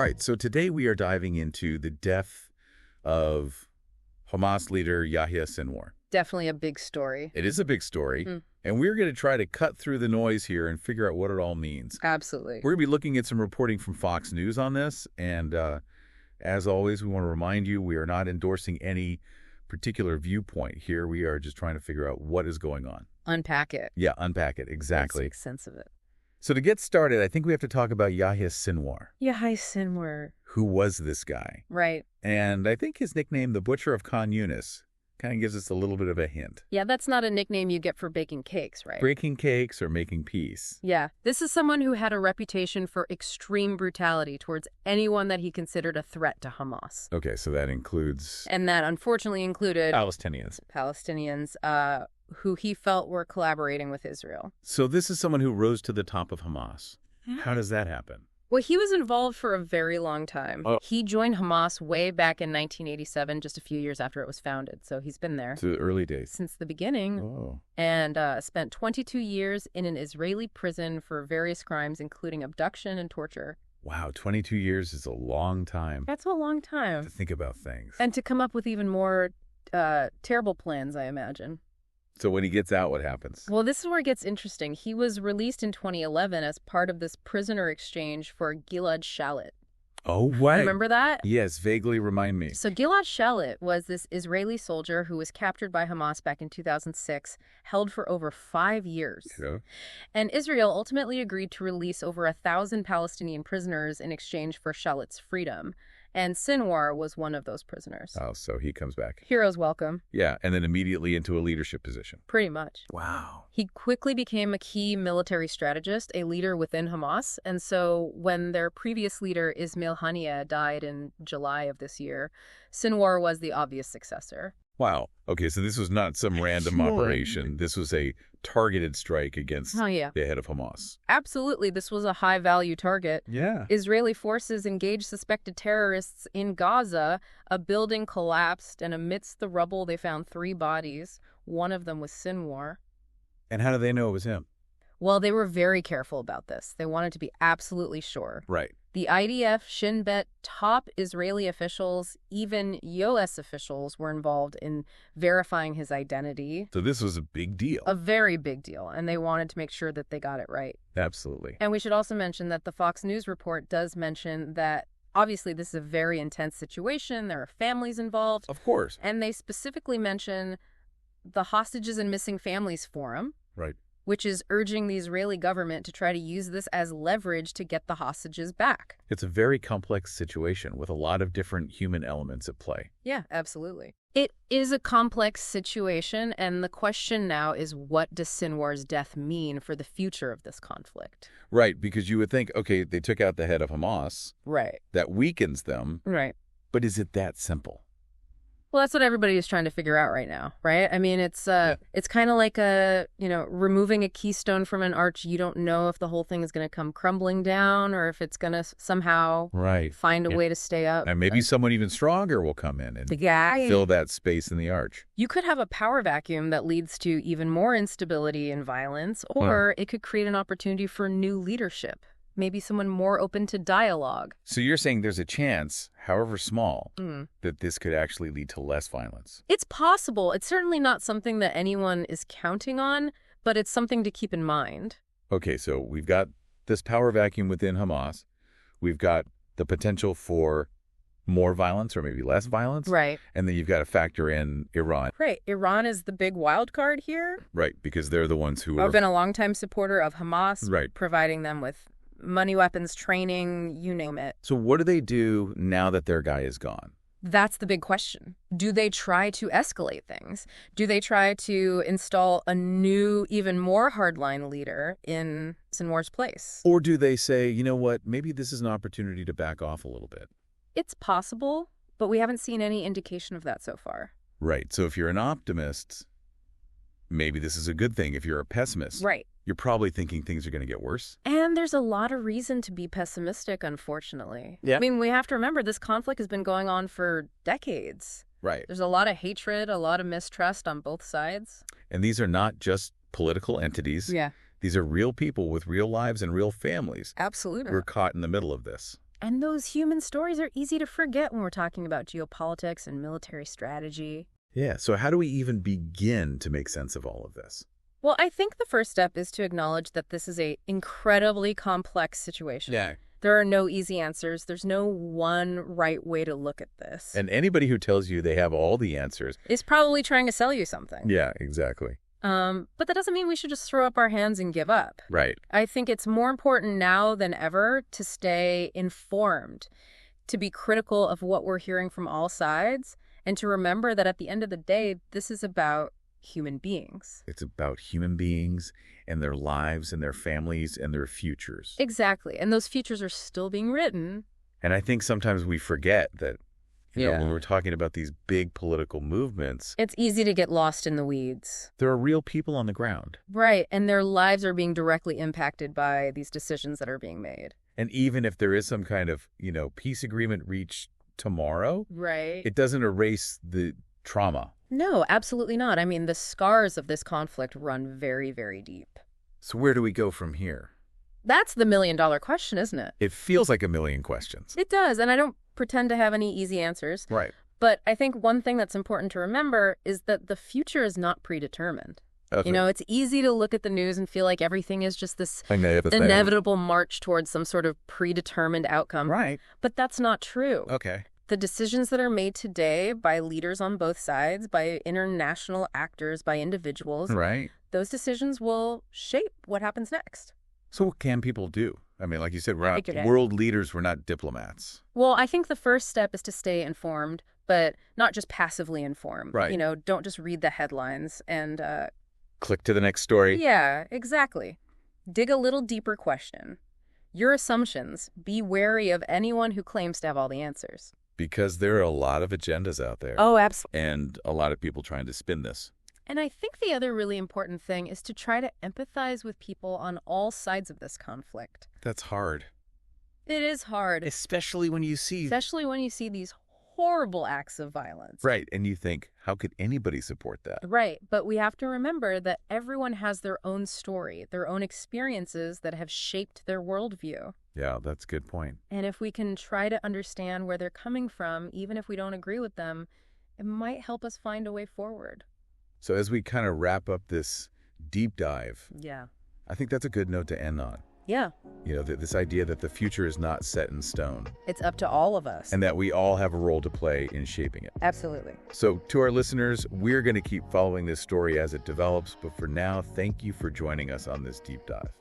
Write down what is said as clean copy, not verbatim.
right, so today we are diving into the death of Hamas leader Yahya Sinwar. Definitely a big story. It is a big story, and we're going to try to cut through the noise here and figure out what it all means. Absolutely. We're going to be looking at some reporting from Fox News on this, and as always, we want to remind you we are not endorsing any particular viewpoint here. We are just trying to figure out what is going on. Unpack it. Yeah, unpack it, exactly. Let's make sense of it. So to get started, I think we have to talk about Yahya Sinwar. Yahya Sinwar. Who was this guy? Right. And I think his nickname, the Butcher of Khan Yunis, kind of gives us a little bit of a hint. Yeah, that's not a nickname you get for baking cakes, right? Breaking cakes or making peace. Yeah. This is someone who had a reputation for extreme brutality towards anyone that he considered a threat to Hamas. Okay, so that includes... And that unfortunately included... Palestinians. Palestinians, who he felt were collaborating with Israel. So this is someone who rose to the top of Hamas. How does that happen? Well, he was involved for a very long time. Oh. He joined Hamas way back in 1987, just a few years after it was founded. So he's been there. To the early days. Since the beginning. Oh. And spent 22 years in an Israeli prison for various crimes, including abduction and torture. Wow, 22 years is a long time. That's a long time. To think about things. And to come up with even more terrible plans, I imagine. So when he gets out, what happens? Well, this is where it gets interesting. He was released in 2011 as part of this prisoner exchange for Gilad Shalit. Oh, what? Remember that? Yes, vaguely remind me. So Gilad Shalit was this Israeli soldier who was captured by Hamas back in 2006, held for over 5 years. Yeah. And Israel ultimately agreed to release over 1,000 Palestinian prisoners in exchange for Shalit's freedom. And Sinwar was one of those prisoners. Oh, so he comes back. Heroes welcome. Yeah, and then immediately into a leadership position. Pretty much. Wow. He quickly became a key military strategist, a leader within Hamas. And so when their previous leader, Ismail Haniyeh, died in July of this year, Sinwar was the obvious successor. Wow. Okay, so this was not some random operation. This was a targeted strike against the head of Hamas. Absolutely. This was a high-value target. Yeah. Israeli forces engaged suspected terrorists in Gaza. A building collapsed, and amidst the rubble, they found 3 bodies. One of them was Sinwar. And how do they know it was him? Well, they were very careful about this. They wanted to be absolutely sure. Right. The IDF, Shin Bet, top Israeli officials, even U.S. officials were involved in verifying his identity. So this was a big deal. A very big deal, and they wanted to make sure that they got it right. Absolutely. And we should also mention that the Fox News report does mention that obviously this is a very intense situation. There are families involved. Of course. And they specifically mention the Hostages and Missing Families Forum. Right. Which is urging the Israeli government to try to use this as leverage to get the hostages back. It's a very complex situation with a lot of different human elements at play. Yeah, absolutely. It is a complex situation, and the question now is, what does Sinwar's death mean for the future of this conflict? Right, because you would think, okay, they took out the head of Hamas. Right. That weakens them. Right. But is it that simple? Well, that's what everybody is trying to figure out right now, right? I mean, it's kind of like removing a keystone from an arch. You don't know if the whole thing is going to come crumbling down or if it's going to somehow find a way to stay up. And maybe someone even stronger will come in and fill that space in the arch. You could have a power vacuum that leads to even more instability and violence, or it could create an opportunity for new leadership. Maybe someone more open to dialogue. So you're saying there's a chance, however small, that this could actually lead to less violence? It's possible. It's certainly not something that anyone is counting on, but it's something to keep in mind. Okay, so we've got this power vacuum within Hamas. We've got the potential for more violence or maybe less violence. Right. And then you've got to factor in Iran. Right. Iran is the big wild card here. Right, because they're the ones who have been a longtime supporter of Hamas, right, providing them with money, weapons, training, you name it. So what do they do now that their guy is gone? That's the big question. Do they try to escalate things? Do they try to install a new, even more hardline leader in Sinwar's place? Or do they say, you know what, maybe this is an opportunity to back off a little bit? It's possible, but we haven't seen any indication of that so far. Right. So if you're an optimist, maybe this is a good thing. If you're a pessimist, right, you're probably thinking things are going to get worse. And there's a lot of reason to be pessimistic, unfortunately. Yeah. I mean, we have to remember this conflict has been going on for decades. Right. There's a lot of hatred, a lot of mistrust on both sides. And these are not just political entities. Yeah. These are real people with real lives and real families. Absolutely. Who are caught in the middle of this. And those human stories are easy to forget when we're talking about geopolitics and military strategy. Yeah, so how do we even begin to make sense of all of this? Well, I think the first step is to acknowledge that this is an incredibly complex situation. Yeah. There are no easy answers. There's no one right way to look at this. And anybody who tells you they have all the answers is probably trying to sell you something. Yeah, exactly. But that doesn't mean we should just throw up our hands and give up. Right. I think it's more important now than ever to stay informed, to be critical of what we're hearing from all sides, and to remember that at the end of the day, this is about human beings. It's about human beings and their lives and their families and their futures. Exactly. And those futures are still being written. And I think sometimes we forget that, you know, when we're talking about these big political movements, it's easy to get lost in the weeds. There are real people on the ground. Right. And their lives are being directly impacted by these decisions that are being made. And even if there is some kind of, you know, peace agreement reached tomorrow, right, it doesn't erase the trauma. No, absolutely not. I mean, the scars of this conflict run very, very deep. So where do we go from here? That's the million-dollar question, isn't it? It feels like a million questions. It does, and I don't pretend to have any easy answers. Right. But I think one thing that's important to remember is that the future is not predetermined. Okay. You know, it's easy to look at the news and feel like everything is just this inevitable march towards some sort of predetermined outcome. Right. But that's not true. Okay. The decisions that are made today by leaders on both sides, by international actors, by individuals, right, those decisions will shape what happens next. So what can people do? I mean, like you said, we're not world leaders, we're not diplomats. Well, I think the first step is to stay informed, but not just passively informed. Right. You know, don't just read the headlines and click to the next story. Yeah, exactly. Dig a little deeper question. Your assumptions. Be wary of anyone who claims to have all the answers. Because there are a lot of agendas out there. Oh, absolutely. And a lot of people trying to spin this. And I think the other really important thing is to try to empathize with people on all sides of this conflict. That's hard. It is hard. Especially when you see these horrible acts of violence. Right. And you think, how could anybody support that? Right. But we have to remember that everyone has their own story, their own experiences that have shaped their worldview. Yeah, that's a good point. And if we can try to understand where they're coming from, even if we don't agree with them, it might help us find a way forward. So as we kind of wrap up this deep dive, yeah, I think that's a good note to end on. Yeah. You know, this idea that the future is not set in stone. It's up to all of us. And that we all have a role to play in shaping it. Absolutely. So to our listeners, we're going to keep following this story as it develops. But for now, thank you for joining us on this deep dive.